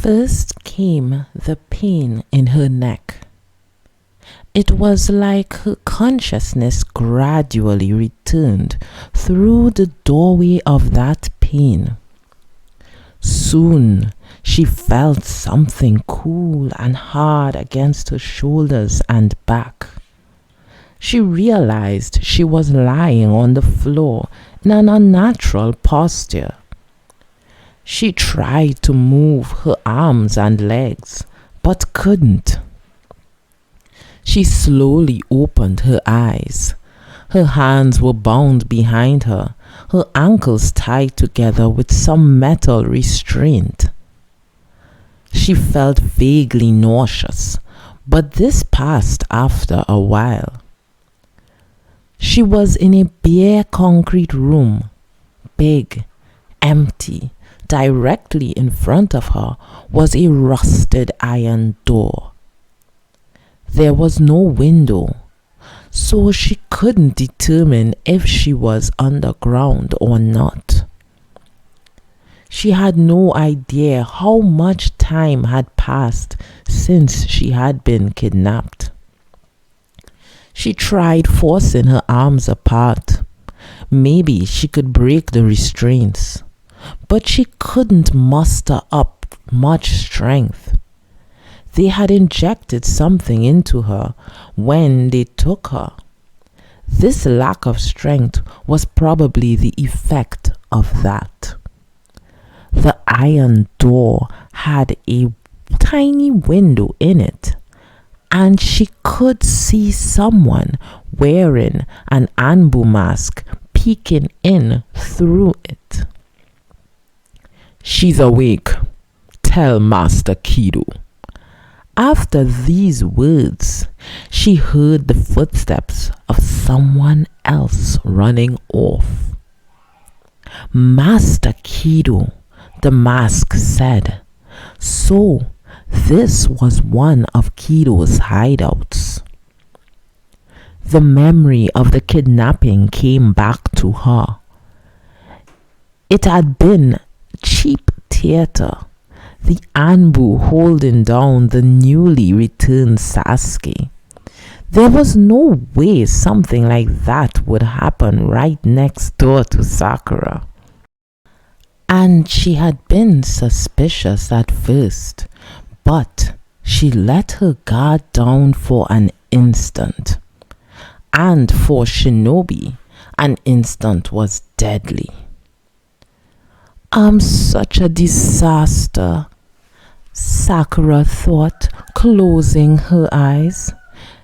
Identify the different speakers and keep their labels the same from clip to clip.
Speaker 1: First came the pain in her neck. It was like her consciousness gradually returned through the doorway of that pain. Soon she felt something cool and hard against her shoulders and back. She realized she was lying on the floor in an unnatural posture. She tried to move her arms and legs, but couldn't. She slowly opened her eyes. Her hands were bound behind her, her ankles tied together with some metal restraint. She felt vaguely nauseous, but this passed after a while. She was in a bare concrete room, big, empty. Directly in front of her was a rusted iron door. There was no window, so she couldn't determine if she was underground or not. She had no idea how much time had passed since she had been kidnapped. She tried forcing her arms apart. Maybe she could break the restraints, but she couldn't muster up much strength. They had injected something into her when they took her. This lack of strength was probably the effect of that. The iron door had a tiny window in it, and she could see someone wearing an Anbu mask peeking in through it. "She's awake. Tell Master Kido." After these words, she heard the footsteps of someone else running off. "Master Kido," the mask said. So this was one of Kido's hideouts. The memory of the kidnapping came back to her. It had been cheap theater, the Anbu holding down the newly returned Sasuke. There was no way something like that would happen right next door to Sakura. And she had been suspicious at first, but she let her guard down for an instant. And for Shinobi, an instant was deadly. "I'm such a disaster," Sakura thought, closing her eyes.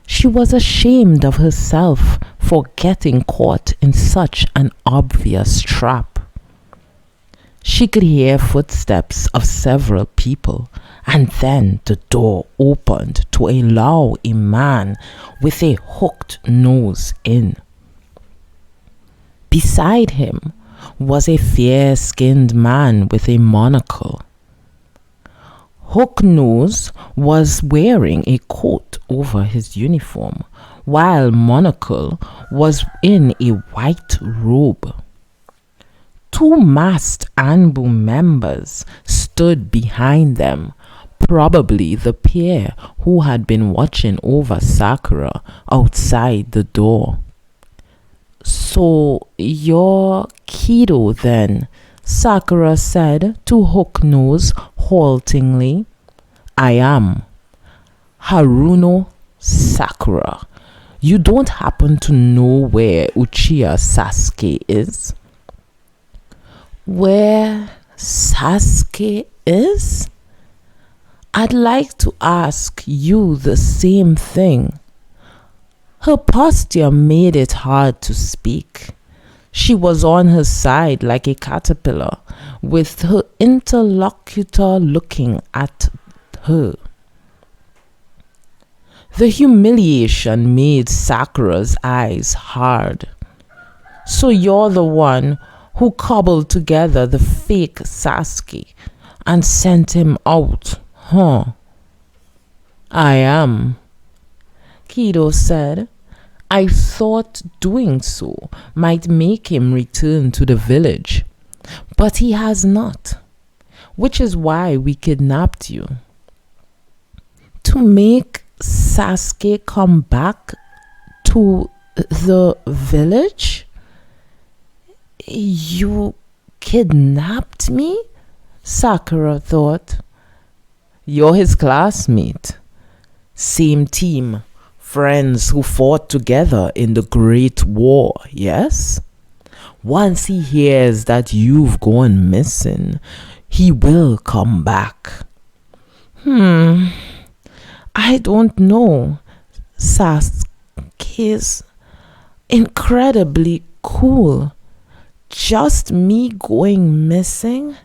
Speaker 1: She was ashamed of herself for getting caught in such an obvious trap. She could hear footsteps of several people, and then the door opened to allow a man with a hooked nose in. Beside him was a fair-skinned man with a monocle. Hook Nose was wearing a coat over his uniform, while Monocle was in a white robe. Two masked Anbu members stood behind them, probably the pair who had been watching over Sakura outside the door. "So you're Kido then?" Sakura said to Hook Nose haltingly. "I am. Haruno Sakura. You don't happen to know where Uchiha Sasuke is?" "Where Sasuke is? I'd like to ask you the same thing." Her posture made it hard to speak. She was on her side like a caterpillar, with her interlocutor looking at her. The humiliation made Sakura's eyes hard. "So you're the one who cobbled together the fake Sasuke and sent him out, huh?" "I am," Kido said. "I thought doing so might make him return to the village, but he has not. which is why we kidnapped you. To make Sasuke come back to the village? You kidnapped me? Sakura thought. You're his classmate. Same team. Friends who fought together in the Great War, yes? Once he hears that you've gone missing, he will come back. I don't know. Sasuke's incredibly cool. Just me going missing?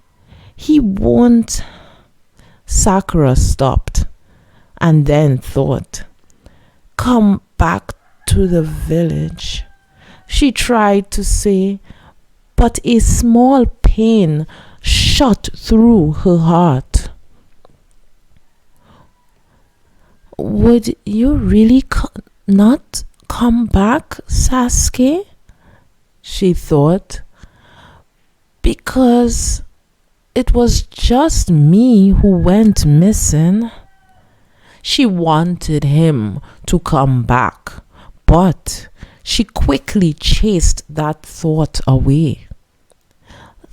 Speaker 1: He won't. Sakura stopped and then thought, come back to the village. She tried to say, but a small pain shot through her heart. Would you really not come back, Sasuke? She thought. Because it was just me who went missing. She wanted him to come back, but she quickly chased that thought away.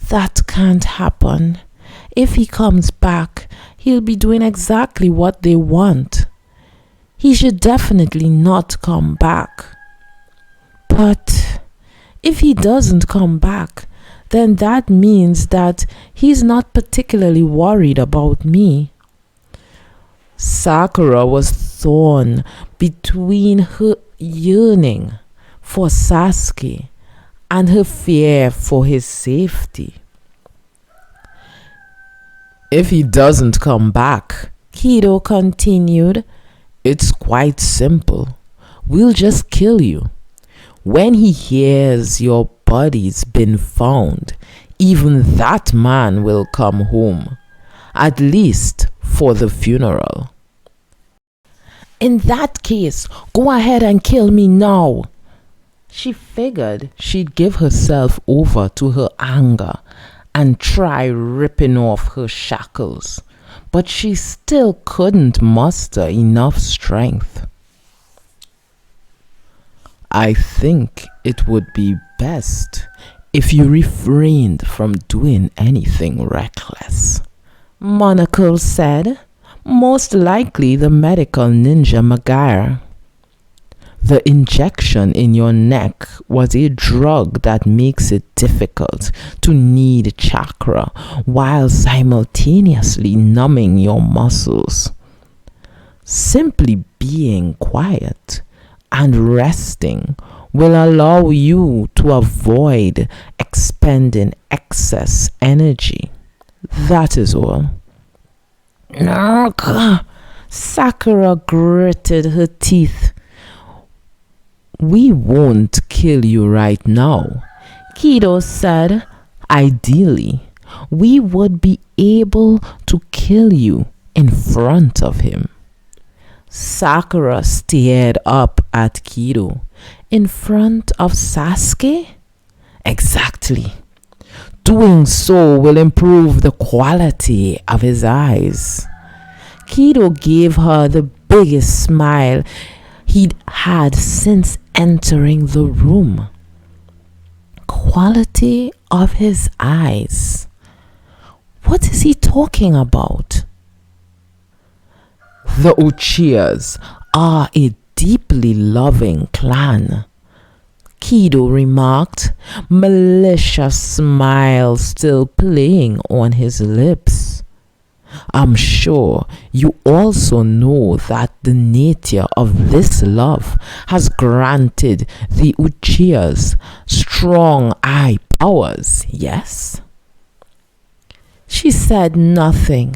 Speaker 1: That can't happen. If he comes back, he'll be doing exactly what they want. He should definitely not come back. But if he doesn't come back, then that means that he's not particularly worried about me. Sakura was torn between her yearning for Sasuke and her fear for his safety. If he doesn't come back, Kido continued, it's quite simple. We'll just kill you. When he hears your body's been found, even that man will come home, at least for the funeral. In that case, go ahead and kill me now. She figured she'd give herself over to her anger and try ripping off her shackles, but she still couldn't muster enough strength. I think it would be best if you refrained from doing anything reckless, Monocle said, most likely the medical ninja Magire. The injection in your neck was a drug that makes it difficult to knead chakra while simultaneously numbing your muscles. Simply being quiet and resting will allow you to avoid expending excess energy. That is all. Sakura gritted her teeth. We won't kill you right now, Kido said. Ideally, we would be able to kill you in front of him. Sakura stared up at Kido. In front of Sasuke? Exactly. Doing so will improve the quality of his eyes. Kido gave her the biggest smile he'd had since entering the room. Quality of his eyes. What is he talking about? The Uchihas are a deeply loving clan, Kido remarked, malicious smile still playing on his lips. I'm sure you also know that the nature of this love has granted the Uchihas strong eye powers, yes? She said nothing.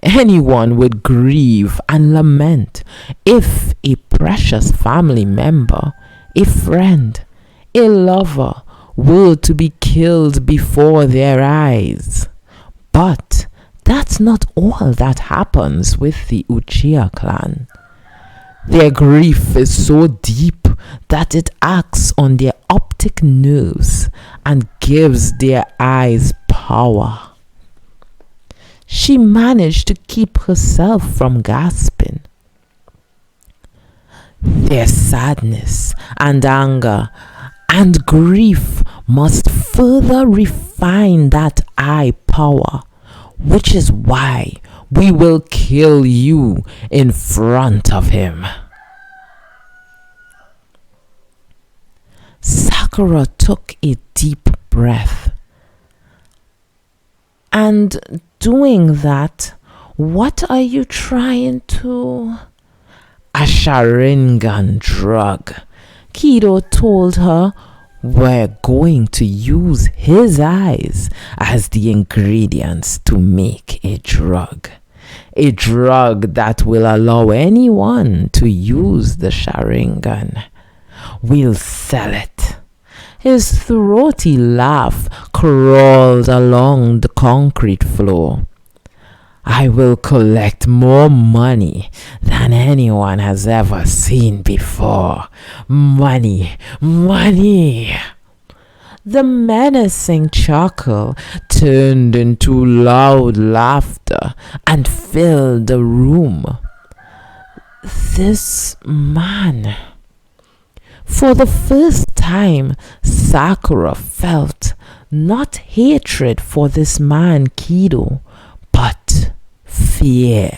Speaker 1: Anyone would grieve and lament if a precious family member, a friend, a lover were to be killed before their eyes. But that's not all that happens with the Uchiha clan. Their grief is so deep that it acts on their optic nerves and gives their eyes power. she managed to keep herself from gasping. Their sadness and anger and grief must further refine that eye power, which is why we will kill you in front of him. Sakura took a deep breath. And doing that, what are you trying to? A Sharingan drug. Kido told her, we're going to use his eyes as the ingredients to make a drug. A drug that will allow anyone to use the Sharingan. We'll sell it. His throaty laugh crawled along the concrete floor. I will collect more money than anyone has ever seen before. Money, money. The menacing chuckle turned into loud laughter and filled the room. This man. For the first time, Sakura felt not hatred for this man Kido, but fear.